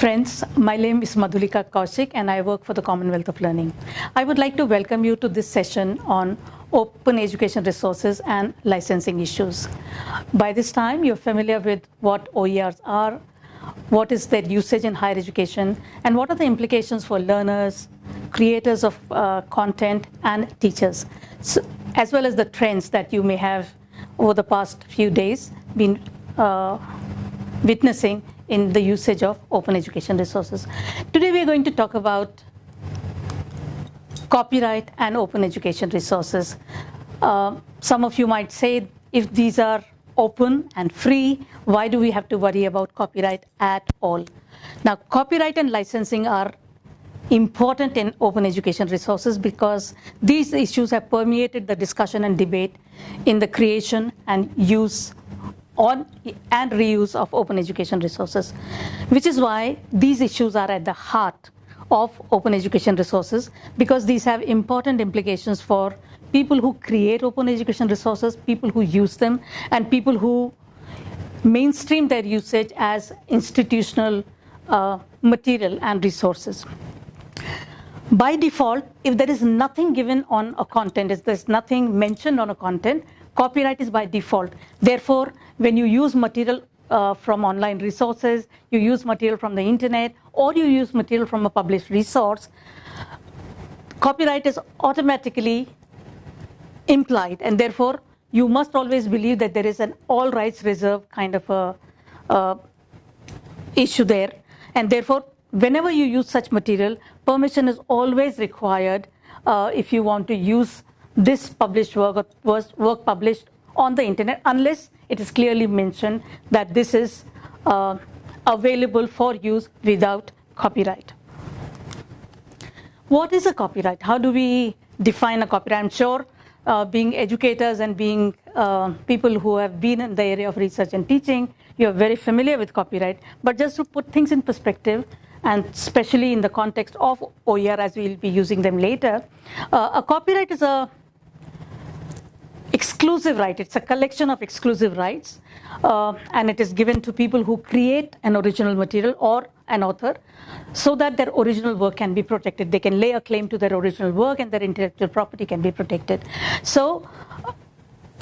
Friends, my name is Madhulika Kaushik and I work for the Commonwealth of Learning. I would like to welcome you to this session on open education resources and licensing issues. By this time, you're familiar with what OERs are, what is their usage in higher education, and what are the implications for learners, creators of content, and teachers, as well as the trends that you may have over the past few days been witnessing in the usage of open education resources. Today we are going to talk about copyright and open education resources. Some of you might say, if these are open and free, why do we have to worry about copyright at all? Now, copyright and licensing are important in open education resources because these issues have permeated the discussion and debate in the creation and use and reuse of open education resources, which is why these issues are at the heart of open education resources, because these have important implications for people who create open education resources, people who use them, and people who mainstream their usage as institutional material and resources. By default, if there is nothing given on a content, if there's nothing mentioned on a content, copyright is by default. Therefore, when you use material from online resources, you use material from the internet, or you use material from a published resource, copyright is automatically implied, and therefore you must always believe that there is an all rights reserve kind of a issue there, and therefore whenever you use such material, permission is always required if you want to use this published work or work published on the internet, unless it is clearly mentioned that this is available for use without copyright. What is a copyright? How do we define a copyright? I'm sure being educators and being people who have been in the area of research and teaching, you're very familiar with copyright. But just to put things in perspective, and especially in the context of OER, as we'll be using them later, a copyright is a exclusive right. It's a collection of exclusive rights, and it is given to people who create an original material or an author so that their original work can be protected. They can lay a claim to their original work and their intellectual property can be protected. So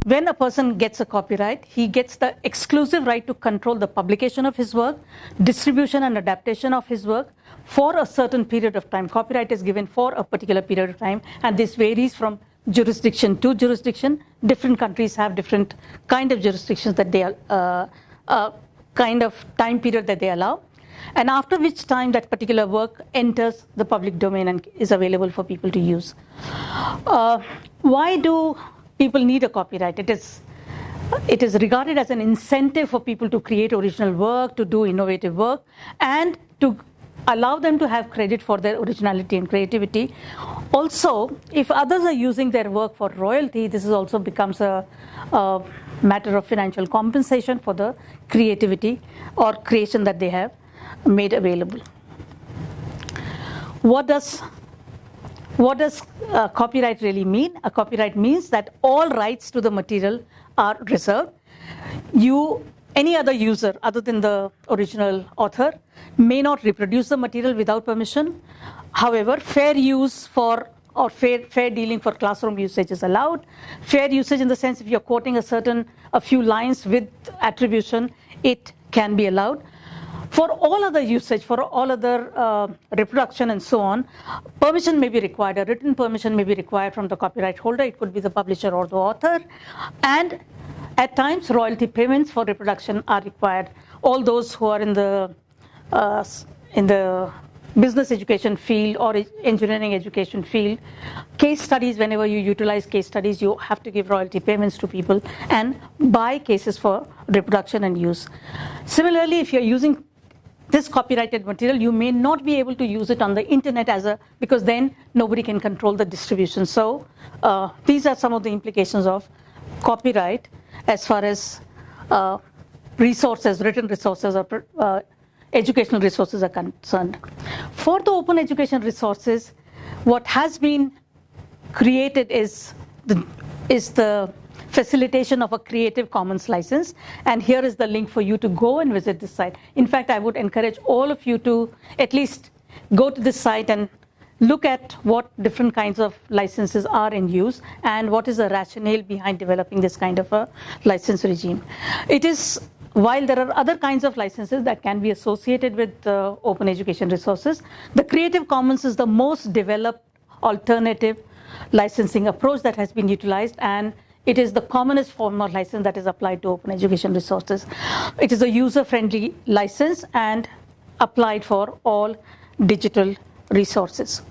when a person gets a copyright, he gets the exclusive right to control the publication of his work, distribution and adaptation of his work for a certain period of time. Copyright is given for a particular period of time, and this varies from jurisdiction to jurisdiction. Different countries have different kind of jurisdictions that they kind of time period that they allow, and after which time that particular work enters the public domain and is available for people to use. Why do people need a copyright? It is regarded as an incentive for people to create original work, to do innovative work, and to allow them to have credit for their originality and creativity. Also, if others are using their work for royalty, this also becomes a matter of financial compensation for the creativity or creation that they have made available. What does copyright really mean? A copyright means that all rights to the material are reserved. Any other user other than the original author may not reproduce the material without permission. However, fair use for or fair dealing for classroom usage is allowed. Fair usage in the sense if you're quoting a few lines with attribution, it can be allowed. For all other usage, for all other reproduction and so on, permission may be required. A written permission may be required from the copyright holder. It could be the publisher or the author. And at times, royalty payments for reproduction are required. All those who are in the business education field or engineering education field, case studies, whenever you utilize case studies, you have to give royalty payments to people and buy cases for reproduction and use. Similarly, if you're using this copyrighted material, you may not be able to use it on the internet because then nobody can control the distribution. So these are some of the implications of copyright as far as resources, written resources or educational resources are concerned. For the open education resources, what has been created is the facilitation of a Creative Commons license. And here is the link for you to go and visit this site. In fact, I would encourage all of you to at least go to this site and look at what different kinds of licenses are in use and what is the rationale behind developing this kind of a license regime. It is, while there are other kinds of licenses that can be associated with open education resources, the Creative Commons is the most developed alternative licensing approach that has been utilized, and it is the commonest form of license that is applied to open education resources. It is a user-friendly license and applied for all digital resources.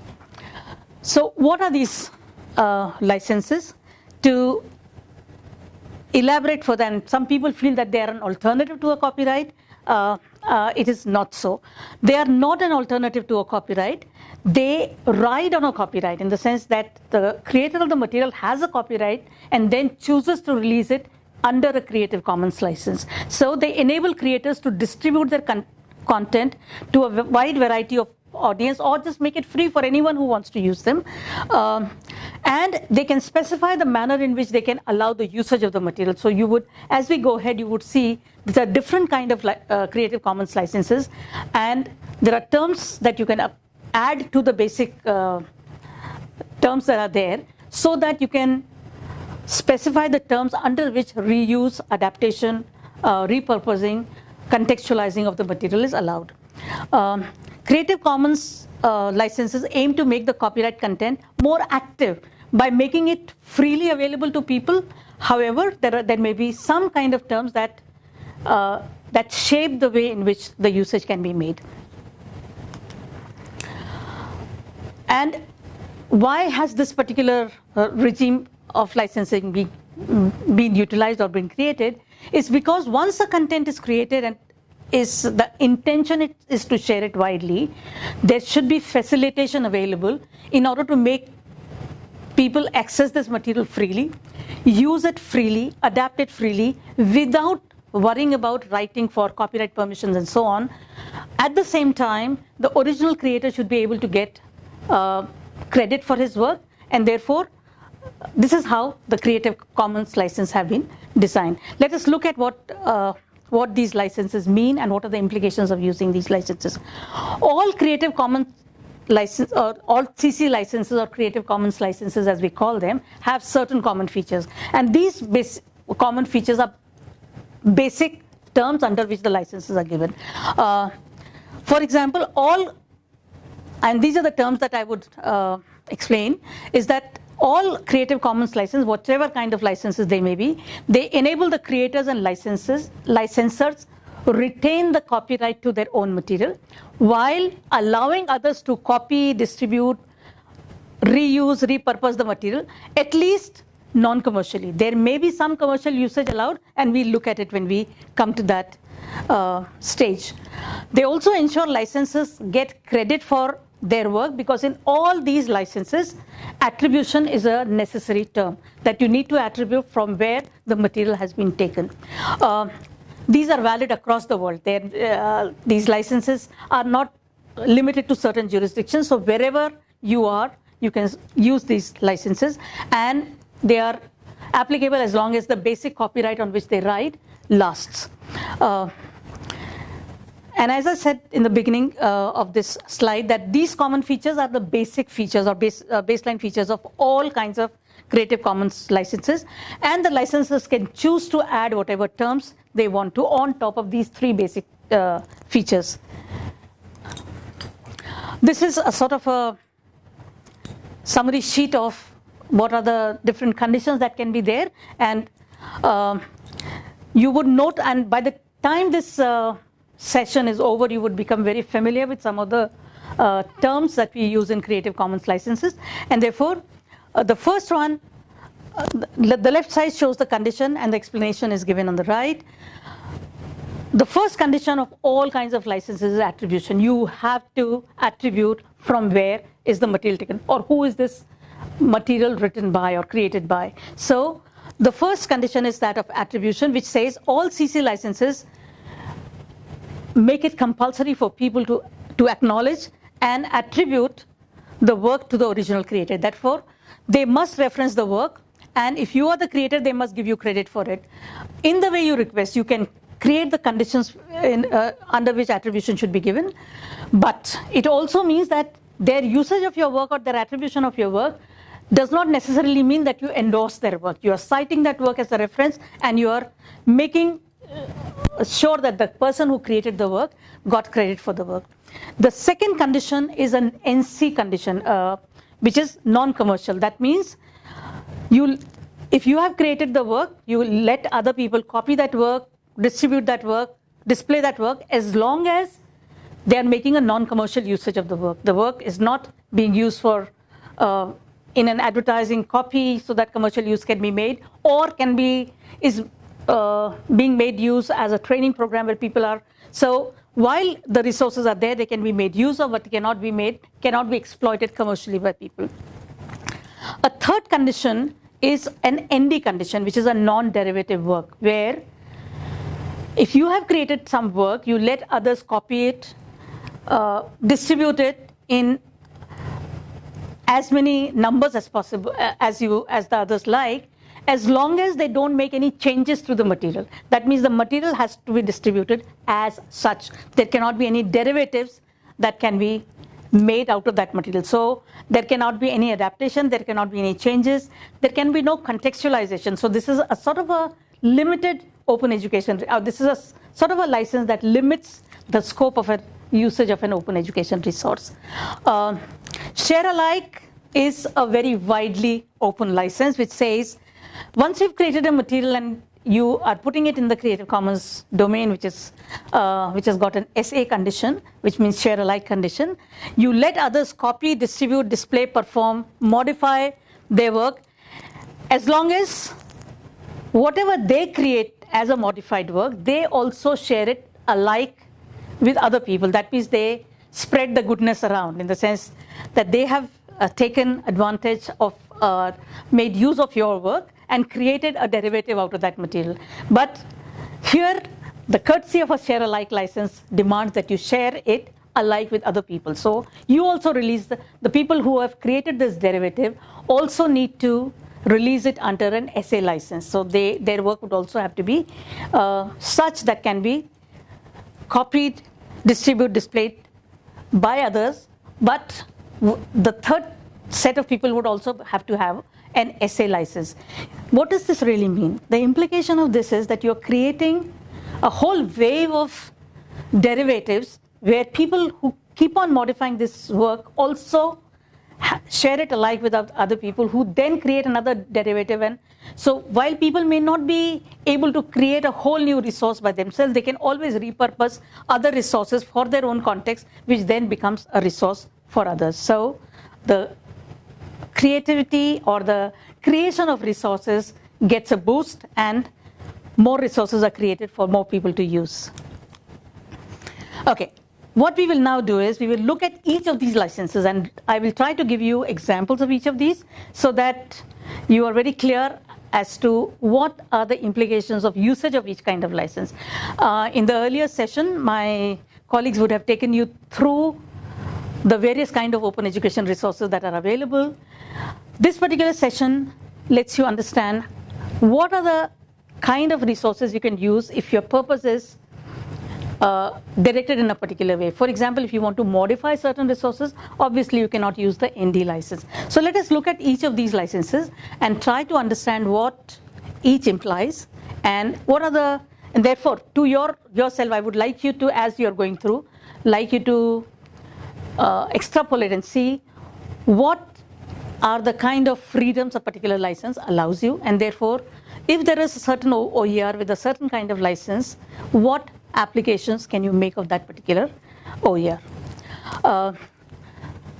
So what are these licenses? To elaborate further, and some people feel that they are an alternative to a copyright. It is not so. They are not an alternative to a copyright. They ride on a copyright in the sense that the creator of the material has a copyright and then chooses to release it under a Creative Commons license. So they enable creators to distribute their content to a wide variety of audience, or just make it free for anyone who wants to use them. And they can specify the manner in which they can allow the usage of the material. So you would, as we go ahead, you would see there are different kind of Creative Commons licenses, and there are terms that you can add to the basic terms that are there, so that you can specify the terms under which reuse, adaptation, repurposing, contextualizing of the material is allowed. Creative Commons licenses aim to make the copyright content more active by making it freely available to people. However, there may be some kind of terms that shape the way in which the usage can be made. And why has this particular regime of licensing been utilized or been created? Is because once the content is created and the intention is to share it widely, there should be facilitation available in order to make people access this material freely, use it freely, adapt it freely, without worrying about writing for copyright permissions and so on. At the same time, the original creator should be able to get credit for his work, and therefore this is how the Creative Commons license have been designed. Let us look at what these licenses mean and what are the implications of using these licenses. All Creative Commons license, or all CC licenses or Creative Commons licenses as we call them, have certain common features, and these common features are basic terms under which the licenses are given. For example, and these are the terms that I would explain, is that all Creative Commons licenses, whatever kind of licenses they may be, they enable the creators and licensors retain the copyright to their own material, while allowing others to copy, distribute, reuse, repurpose the material, at least non-commercially. There may be some commercial usage allowed, and we'll look at it when we come to that stage. They also ensure licensors get credit for their work, because in all these licenses, attribution is a necessary term, that you need to attribute from where the material has been taken. These are valid across the world. These licenses are not limited to certain jurisdictions, so wherever you are, you can use these licenses, and they are applicable as long as the basic copyright on which they ride lasts. And as I said in the beginning of this slide, that these common features are the basic features or baseline features of all kinds of Creative Commons licenses, and the licensors can choose to add whatever terms they want to on top of these three basic features. This is a sort of a summary sheet of what are the different conditions that can be there, and you would note, and by the time this session is over, you would become very familiar with some of the terms that we use in Creative Commons licenses. And therefore, the first one, the left side shows the condition and the explanation is given on the right. The first condition of all kinds of licenses is attribution. You have to attribute from where is the material taken, or who is this material written by or created by. So the first condition is that of attribution, which says all CC licenses make it compulsory for people to acknowledge and attribute the work to the original creator. Therefore, they must reference the work and if you are the creator, they must give you credit for it. In the way you request, you can create the conditions under which attribution should be given, but it also means that their usage of your work or their attribution of your work does not necessarily mean that you endorse their work. You are citing that work as a reference, and you are making sure that the person who created the work got credit for the work. The second condition is an NC condition, which is non-commercial. That means if you have created the work, you will let other people copy that work, distribute that work, display that work, as long as they are making a non-commercial usage of the work. The work is not being used for in an advertising copy so that commercial use can be made, or is being made use as a training program where people are. So while the resources are there, they can be made use of, but cannot be exploited commercially by people. A third condition is an ND condition, which is a non-derivative work, where if you have created some work, you let others copy it, distribute it in as many numbers as possible, as the others like, as long as they don't make any changes to the material. That means the material has to be distributed as such. There cannot be any derivatives that can be made out of that material. So there cannot be any adaptation, there cannot be any changes, there can be no contextualization. So this is a sort of a limited open education. This is a sort of a license that limits the scope of a usage of an open education resource. Share alike is a very widely open license, which says once you've created a material and you are putting it in the Creative Commons domain, which has got an SA condition, which means share alike condition, you let others copy, distribute, display, perform, modify their work, as long as whatever they create as a modified work, they also share it alike with other people. That means they spread the goodness around, in the sense that they have taken advantage of, made use of your work and created a derivative out of that material. But here, the courtesy of a share alike license demands that you share it alike with other people. So you also release the people who have created this derivative also need to release it under an SA license. So their work would also have to be such that can be copied, distributed, displayed by others, but the third set of people would also have to have an SA license. What does this really mean? The implication of this is that you're creating a whole wave of derivatives where people who keep on modifying this work also share it alike with other people, who then create another derivative. And so while people may not be able to create a whole new resource by themselves, they can always repurpose other resources for their own context, which then becomes a resource for others. So the creativity or the creation of resources gets a boost, and more resources are created for more people to use. Okay. What we will now do is we will look at each of these licenses, and I will try to give you examples of each of these so that you are very clear as to what are the implications of usage of each kind of license. In the earlier session, my colleagues would have taken you through the various kind of open education resources that are available. This particular session lets you understand what are the kind of resources you can use if your purpose is directed in a particular way. For example, if you want to modify certain resources, obviously you cannot use the ND license. So let us look at each of these licenses and try to understand what each implies and what are the, and therefore to yourself, I would like you to, as you're going through, like you to extrapolate and see what are the kind of freedoms a particular license allows you, and therefore if there is a certain OER with a certain kind of license, what applications can you make of that particular OER.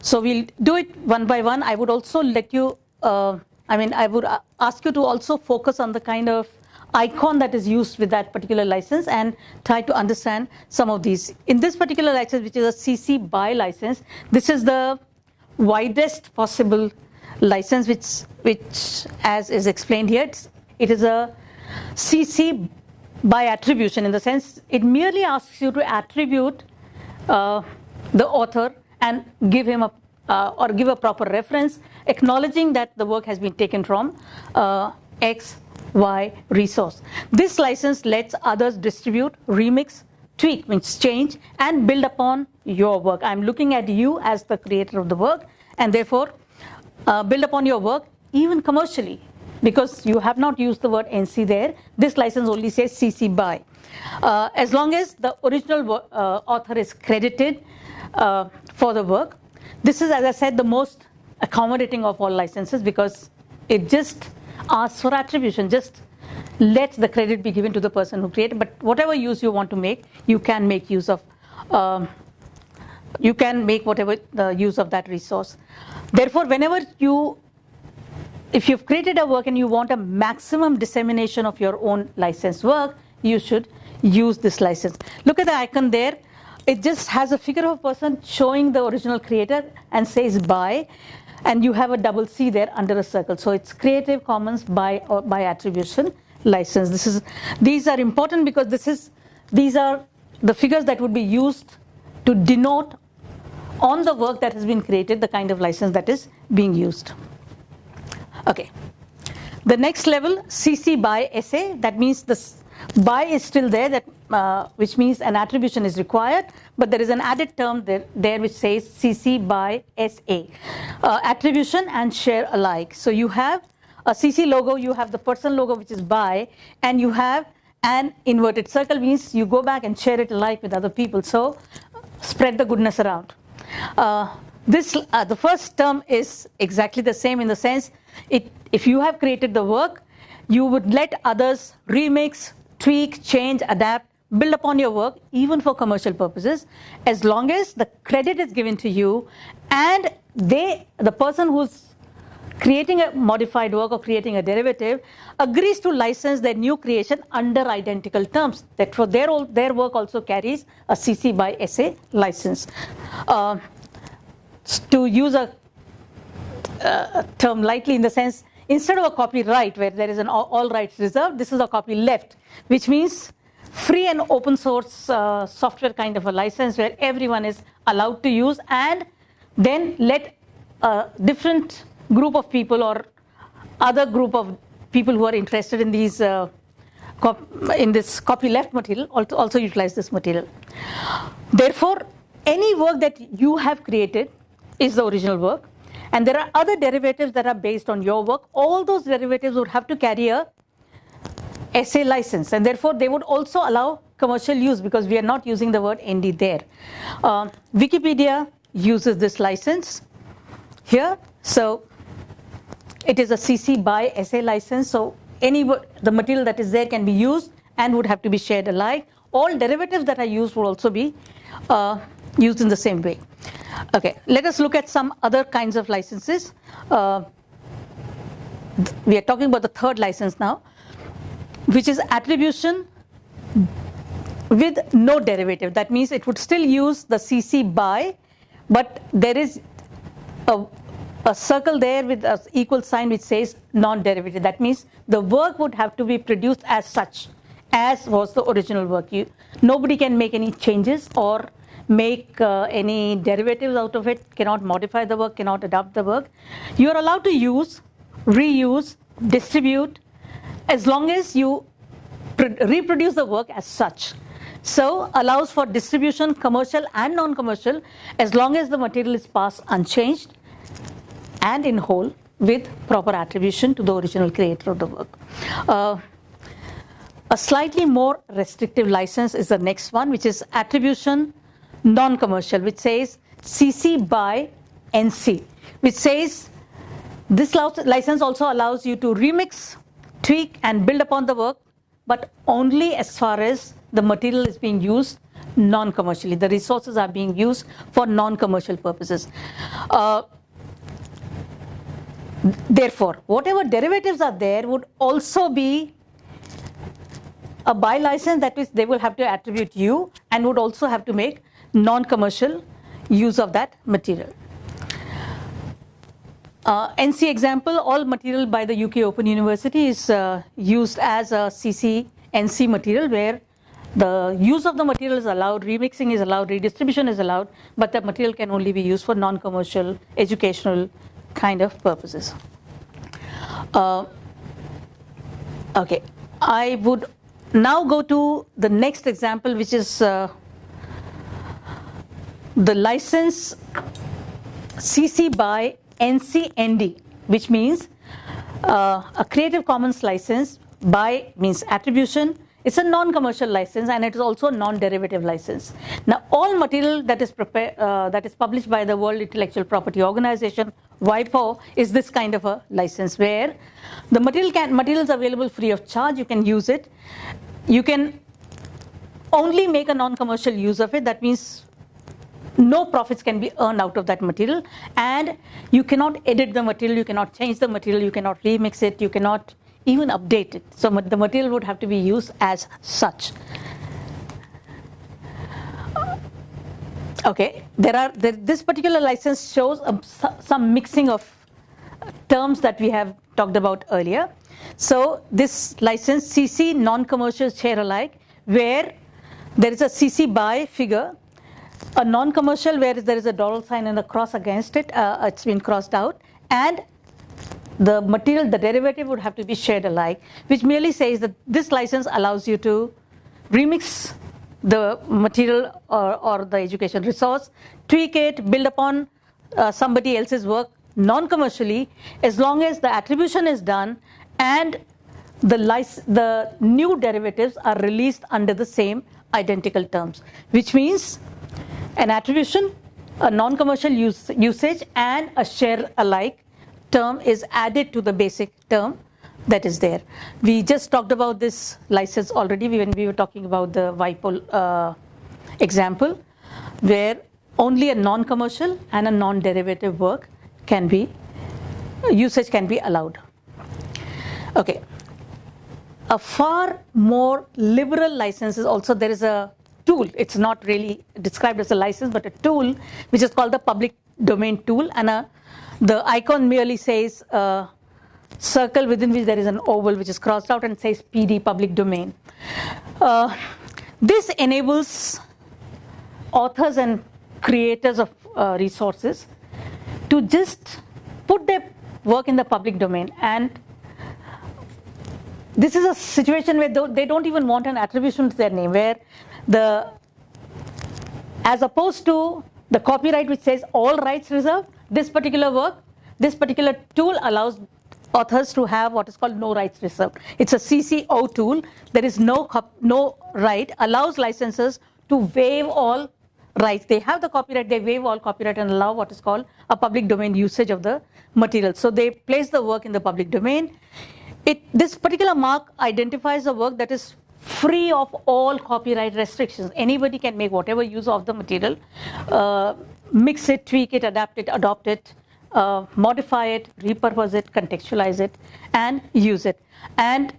So we'll do it one by one. I would also let you, I would ask you to also focus on the kind of icon that is used with that particular license and try to understand some of these. In this particular license, which is a CC BY license, this is the widest possible license, which as is explained here, it is a CC by attribution, in the sense it merely asks you to attribute the author and give him or give a proper reference acknowledging that the work has been taken from X, Y resource. This license lets others distribute, remix, tweak, means change, and build upon your work. I'm looking at you as the creator of the work, and therefore build upon your work even commercially, because you have not used the word NC there. This license only says CC BY. As long as the original author is credited for the work. This is, as I said, the most accommodating of all licenses, because it just asks for attribution, just let the credit be given to the person who created, but whatever use you want to make, you can make use of, you can make whatever the use of that resource. Therefore, whenever if you've created a work and you want a maximum dissemination of your own licensed work, you should use this license. Look at the icon there. It just has a figure of a person showing the original creator and says BY, and you have a double C there under a circle. So it's Creative Commons by attribution license. These are important because these are the figures that would be used to denote on the work that has been created the kind of license that is being used. Okay. The next level, CC BY SA, that means the BY is still there, which means an attribution is required, but there is an added term there which says CC BY SA, attribution and share alike. So you have a CC logo, you have the person logo which is BY, and you have an inverted circle, means you go back and share it alike with other people. So spread the goodness around. The first term is exactly the same in the sense, if you have created the work, you would let others remix, tweak, change, adapt, build upon your work, even for commercial purposes, as long as the credit is given to you and the person who's creating a modified work or creating a derivative agrees to license their new creation under identical terms. That for their work also carries a CC BY SA license. To use a term lightly, in the sense, instead of a copyright where there is an all rights reserved, this is a copyleft, which means free and open source software kind of a license where everyone is allowed to use, and then let a different group of people or other group of people who are interested in these in this copyleft material also utilize this material. Therefore, any work that you have created is the original work, and there are other derivatives that are based on your work. All those derivatives would have to carry a SA license, and therefore they would also allow commercial use, because we are not using the word ND there. Wikipedia uses this license here, so it is a CC BY SA license. So the material that is there can be used and would have to be shared alike. All derivatives that are used will also be used in the same way. Okay, let us look at some other kinds of licenses. We are talking about the third license now, which is attribution with no derivative. That means it would still use the CC BY, but there is a circle there with an equal sign which says non-derivative. That means the work would have to be produced as such, as was the original work. Nobody can make any changes or make any derivatives out of it, cannot modify the work, cannot adapt the work. You are allowed to use, reuse, distribute, as long as you reproduce the work as such. So allows for distribution, commercial and non-commercial, as long as the material is passed unchanged and in whole with proper attribution to the original creator of the work. A slightly more restrictive license is the next one, which is attribution non-commercial, which says CC BY NC, which says this license also allows you to remix, tweak and build upon the work, but only as far as the material is being used non-commercially. The resources are being used for non-commercial purposes. Therefore, whatever derivatives are there would also be a BY license, that is, they will have to attribute you and would also have to make non-commercial use of that material. NC example, all material by the UK Open University is used as a CC NC material, where The use of the material is allowed, remixing is allowed, redistribution is allowed, but the material can only be used for non-commercial, educational kind of purposes. Okay, I would now go to the next example, which is the license CC by NC-ND, which means a Creative Commons license by means attribution. It's a non-commercial license, and it is also a non-derivative license. Now, all material that is published by the World Intellectual Property Organization, WIPO, is this kind of a license where the material is available free of charge. You can use it. You can only make a non-commercial use of it. That means no profits can be earned out of that material, and you cannot edit the material, you cannot change the material, you cannot remix it, you cannot even update it. So the material would have to be used as such. Okay, this particular license shows some mixing of terms that we have talked about earlier. So this license CC, non-commercial share alike, where there is a CC by figure, a non-commercial where there is a dollar sign and a cross against it, it's been crossed out, and the material, the derivative would have to be shared alike, which merely says that this license allows you to remix the material or the education resource, tweak it, build upon somebody else's work non-commercially, as long as the attribution is done and the new derivatives are released under the same identical terms, which means an attribution, a non-commercial usage, and a share alike term is added to the basic term that is there. We just talked about this license already when we were talking about the WIPO example, where only a non-commercial and a non-derivative work can be, usage can be allowed. Okay. A far more liberal license is also, there is a tool, it's not really described as a license, but a tool which is called the public domain tool, and the icon merely says circle within which there is an oval which is crossed out and says PD, public domain. This enables authors and creators of resources to just put their work in the public domain, and this is a situation where they don't even want an attribution to their name, where as opposed to the copyright which says all rights reserved, this particular work, this particular tool allows authors to have what is called no rights reserved. It's a CC0 tool. There is no right, allows licensors to waive all rights. They have the copyright, they waive all copyright and allow what is called a public domain usage of the material. So they place the work in the public domain. This particular mark identifies a work that is free of all copyright restrictions. Anybody can make whatever use of the material, mix it, tweak it, adapt it, adopt it, modify it, repurpose it, contextualize it, and use it. And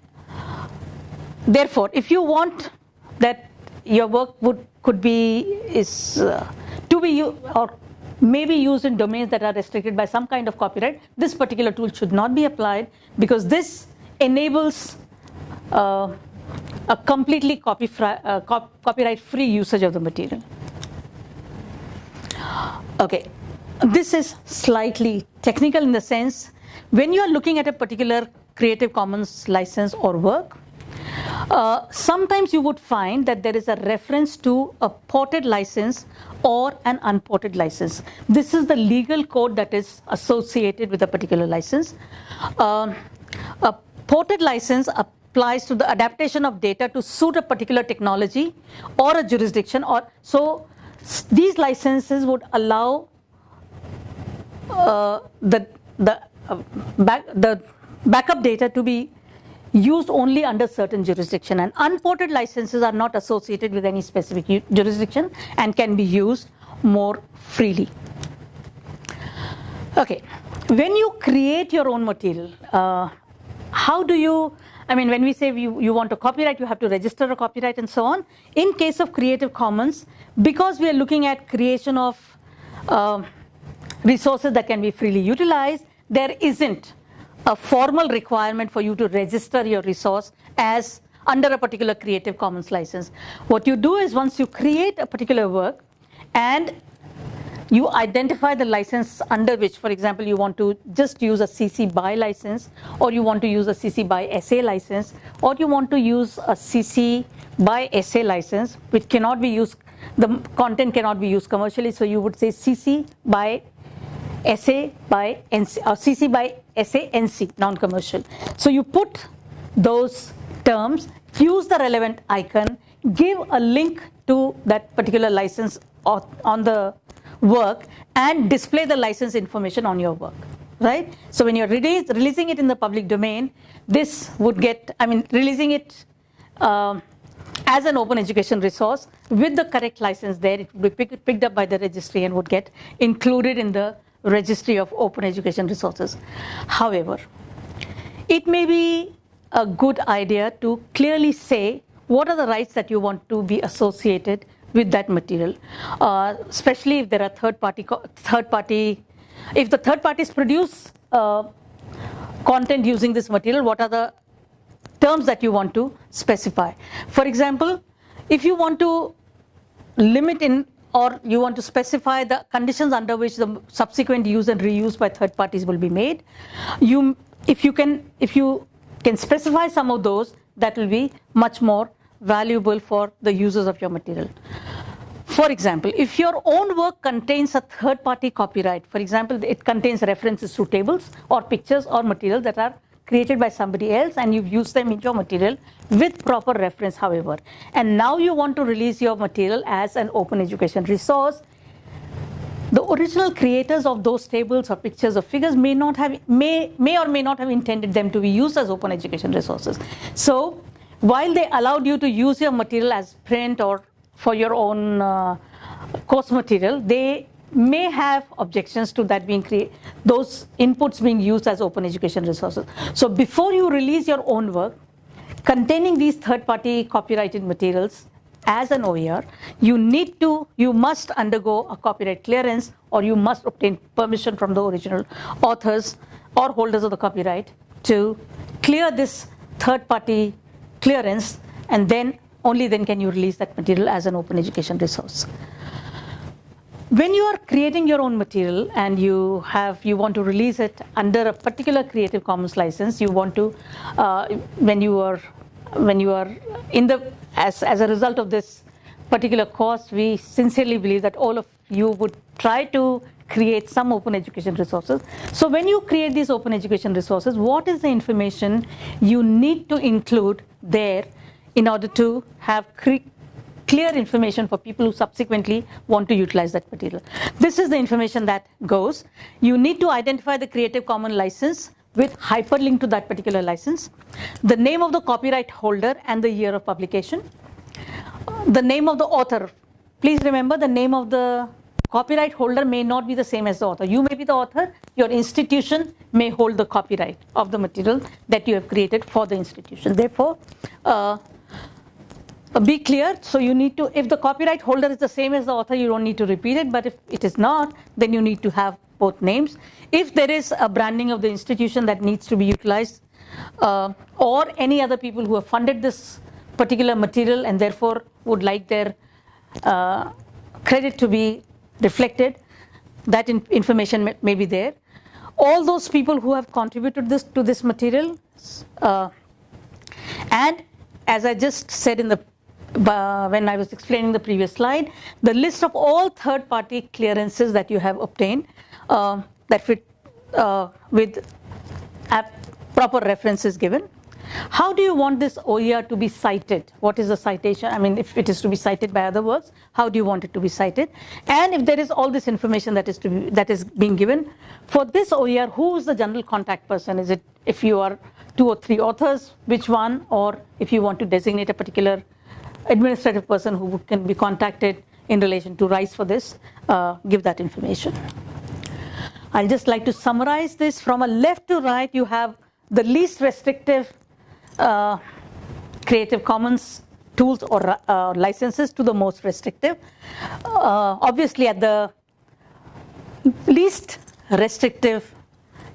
therefore, if you want that your work could be to be used or may be used in domains that are restricted by some kind of copyright, this particular tool should not be applied, because this enables a completely copyright-free usage of the material. Okay, this is slightly technical in the sense, when you are looking at a particular Creative Commons license or work, sometimes you would find that there is a reference to a ported license or an unported license. This is the legal code that is associated with a particular license. A ported license applies to the adaptation of data to suit a particular technology or a jurisdiction, or so these licenses would allow the backup data to be used only under certain jurisdiction, and unported licenses are not associated with any specific jurisdiction and can be used more freely. Okay, when you create your own material, how do you, I mean, when we say you want a copyright, you have to register a copyright and so on. In case of Creative Commons, because we are looking at creation of resources that can be freely utilized, there isn't a formal requirement for you to register your resource as under a particular Creative Commons license. What you do is once you create a particular work and you identify the license under which, for example, you want to just use a CC BY license, or you want to use a CC BY SA license, or you want to use a CC BY SA license, which cannot be used, the content cannot be used commercially, so you would say CC BY SA by NC, or CC BY SA NC, non-commercial. So you put those terms, use the relevant icon, give a link to that particular license on the work, and display the license information on your work, right? So when you're releasing it in the public domain, this would get, releasing it as an open education resource with the correct license there, it would be picked up by the registry and would get included in the registry of open education resources. However, it may be a good idea to clearly say what are the rights that you want to be associated with that material, especially if there are if the third parties produce content using this material, what are the terms that you want to specify. For example, if you want to limit in, or you want to specify the conditions under which the subsequent use and reuse by third parties will be made, if you can specify some of those, that will be much more valuable for the users of your material. For example, if your own work contains a third-party copyright, for example, it contains references to tables or pictures or materials that are created by somebody else and you've used them in your material with proper reference, however, and now you want to release your material as an open education resource, the original creators of those tables or pictures or figures may or may not have intended them to be used as open education resources. So while they allowed you to use your material as print or for your own course material, they may have objections to that being those inputs being used as open education resources. So before you release your own work containing these third-party copyrighted materials as an OER, you must undergo a copyright clearance, or you must obtain permission from the original authors or holders of the copyright to clear this third-party clearance, and then only then can you release that material as an open education resource. When you are creating your own material and you want to release it under a particular Creative Commons license, you want to when you are in the as a result of this particular course, we sincerely believe that all of you would try to create some open education resources. So when you create these open education resources, what is the information you need to include there in order to have clear information for people who subsequently want to utilize that material? This is the information that goes. You need to identify the Creative Commons license with hyperlink to that particular license, the name of the copyright holder and the year of publication, the name of the author. Please remember, the name of the copyright holder may not be the same as the author. You may be the author, your institution may hold the copyright of the material that you have created for the institution. Therefore, be clear. So you need to, if the copyright holder is the same as the author, you don't need to repeat it, but if it is not, then you need to have both names. If there is a branding of the institution that needs to be utilized, or any other people who have funded this particular material and therefore would like their credit to be reflected, that information may be there. All those people who have contributed to this material, and as I just said when I was explaining the previous slide, the list of all third-party clearances that you have obtained that fit with proper references given. How do you want this OER to be cited? What is the citation? I mean, if it is to be cited by other works, how do you want it to be cited? And if there is all this information that is being given for this OER, who is the general contact person? Is it, if you are 2 or 3 authors, which one? Or if you want to designate a particular administrative person who can be contacted in relation to rights for this, give that information. I'd just like to summarize this. From a left to right, you have the least restrictive Creative Commons tools or licenses to the most restrictive. Obviously, at the least restrictive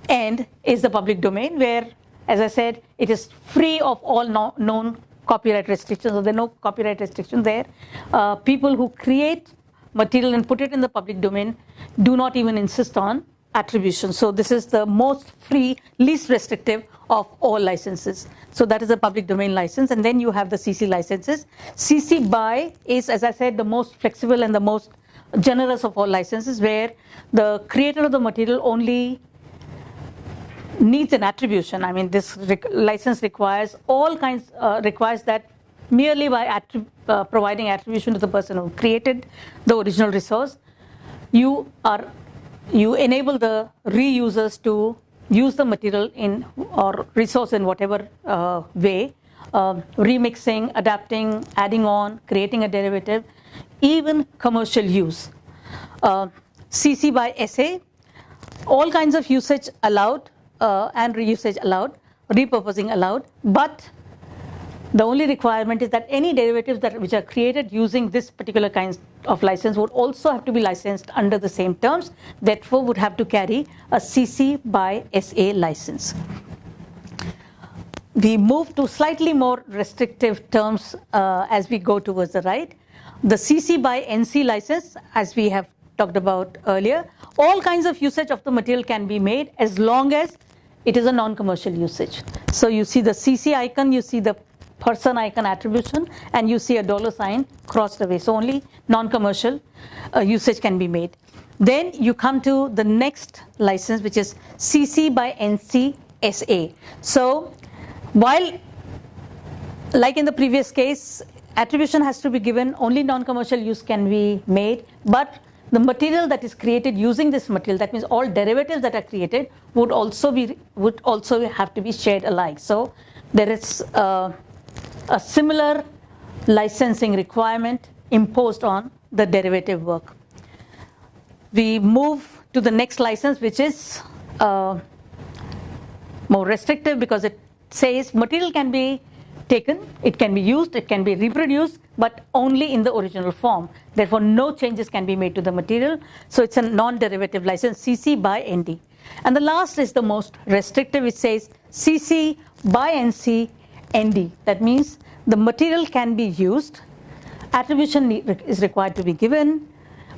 end is the public domain, where, as I said, it is free of all known copyright restrictions, or there are no copyright restrictions there. People who create material and put it in the public domain do not even insist on attribution. So this is the most free, least restrictive of all licenses. So that is a public domain license. And then you have the CC licenses. CC BY is, as I said, the most flexible and the most generous of all licenses, where the creator of the material only needs an attribution. I mean, this license requires all kinds, requires that merely by providing attribution to the person who created the original resource, you enable the reusers to use the material in or resource in whatever way, remixing, adapting, adding on, creating a derivative, even commercial use. CC BY SA, all kinds of usage allowed and reusage allowed, repurposing allowed, but the only requirement is that any derivatives which are created using this particular kind of license would also have to be licensed under the same terms, therefore would have to carry a CC BY SA license. We move to slightly more restrictive terms as we go towards the right. The CC BY NC license, as we have talked about earlier, all kinds of usage of the material can be made as long as it is a non-commercial usage. So you see the CC icon, you see the person icon attribution, and you see a $ crossed away. So only non-commercial usage can be made. Then you come to the next license, which is CC BY NC SA. So while, like in the previous case, attribution has to be given, only non-commercial use can be made, but the material that is created using this material, that means all derivatives that are created, would also have to be shared alike. So there is a similar licensing requirement imposed on the derivative work. We move to the next license, which is more restrictive, because it says material can be taken, it can be used, it can be reproduced, but only in the original form. Therefore, no changes can be made to the material. So it's a non-derivative license, CC BY ND. And the last is the most restrictive, which says CC BY NC ND. That means the material can be used, attribution is required to be given,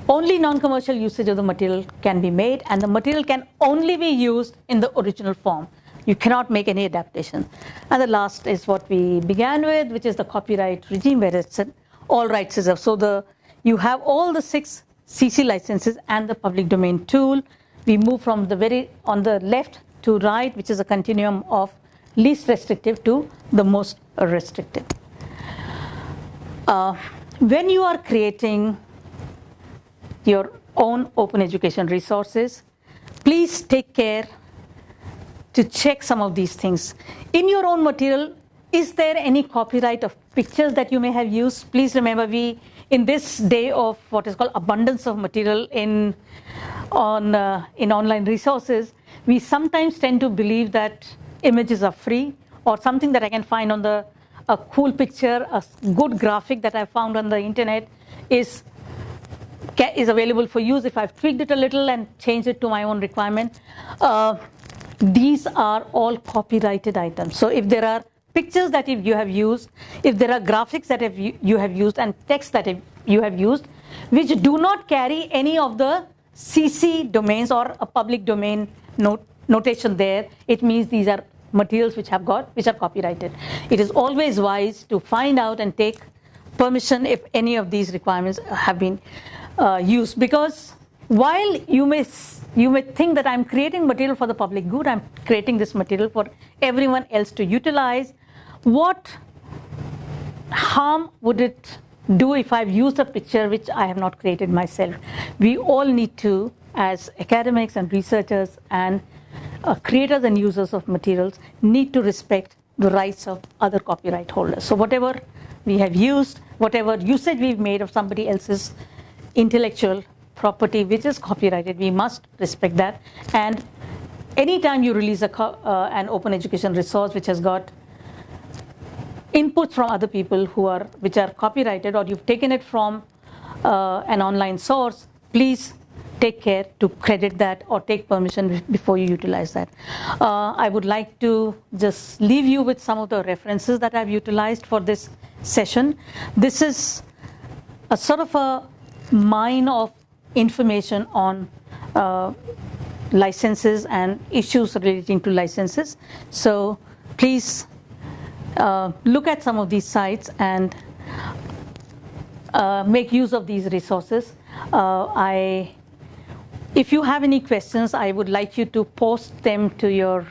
only non-commercial usage of the material can be made, and the material can only be used in the original form. You cannot make any adaptation. And the last is what we began with, which is the copyright regime, where it's an all rights reserved. So you have all the 6 CC licenses and the public domain tool. We move from on the left to right, which is a continuum of least restrictive to the most restrictive. When you are creating your own open education resources, please take care to check some of these things. In your own material, is there any copyright of pictures that you may have used? Please remember, in this day of what is called abundance of material in online resources, we sometimes tend to believe that images are free, or something that I can find on a cool picture, a good graphic that I found on the internet is available for use if I've tweaked it a little and changed it to my own requirement. These are all copyrighted items. So if there are pictures that you have used, if there are graphics that you have used, and text that you have used, which do not carry any of the CC domains or a public domain notation there, it means these are materials which are copyrighted. It is always wise to find out and take permission if any of these requirements have been used, because while you may think that I'm creating material for the public good, I'm creating this material for everyone else to utilize, what harm would it do if I've used a picture which I have not created myself? We all need to, as academics and researchers and creators and users of materials, need to respect the rights of other copyright holders. So whatever we have used, whatever usage we've made of somebody else's intellectual property which is copyrighted, we must respect that. And anytime you release an open education resource which has got inputs from other people which are copyrighted, or you've taken it from an online source, please take care to credit that or take permission before you utilize that. I would like to just leave you with some of the references that I've utilized for this session. This is a sort of a mine of information on licenses and issues relating to licenses. So please look at some of these sites and make use of these resources. If you have any questions, I would like you to post them to your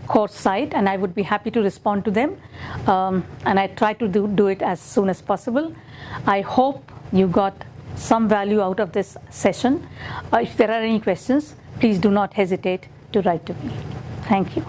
course site, and I would be happy to respond to them. And I try to do it as soon as possible. I hope you got some value out of this session. If there are any questions, please do not hesitate to write to me. Thank you.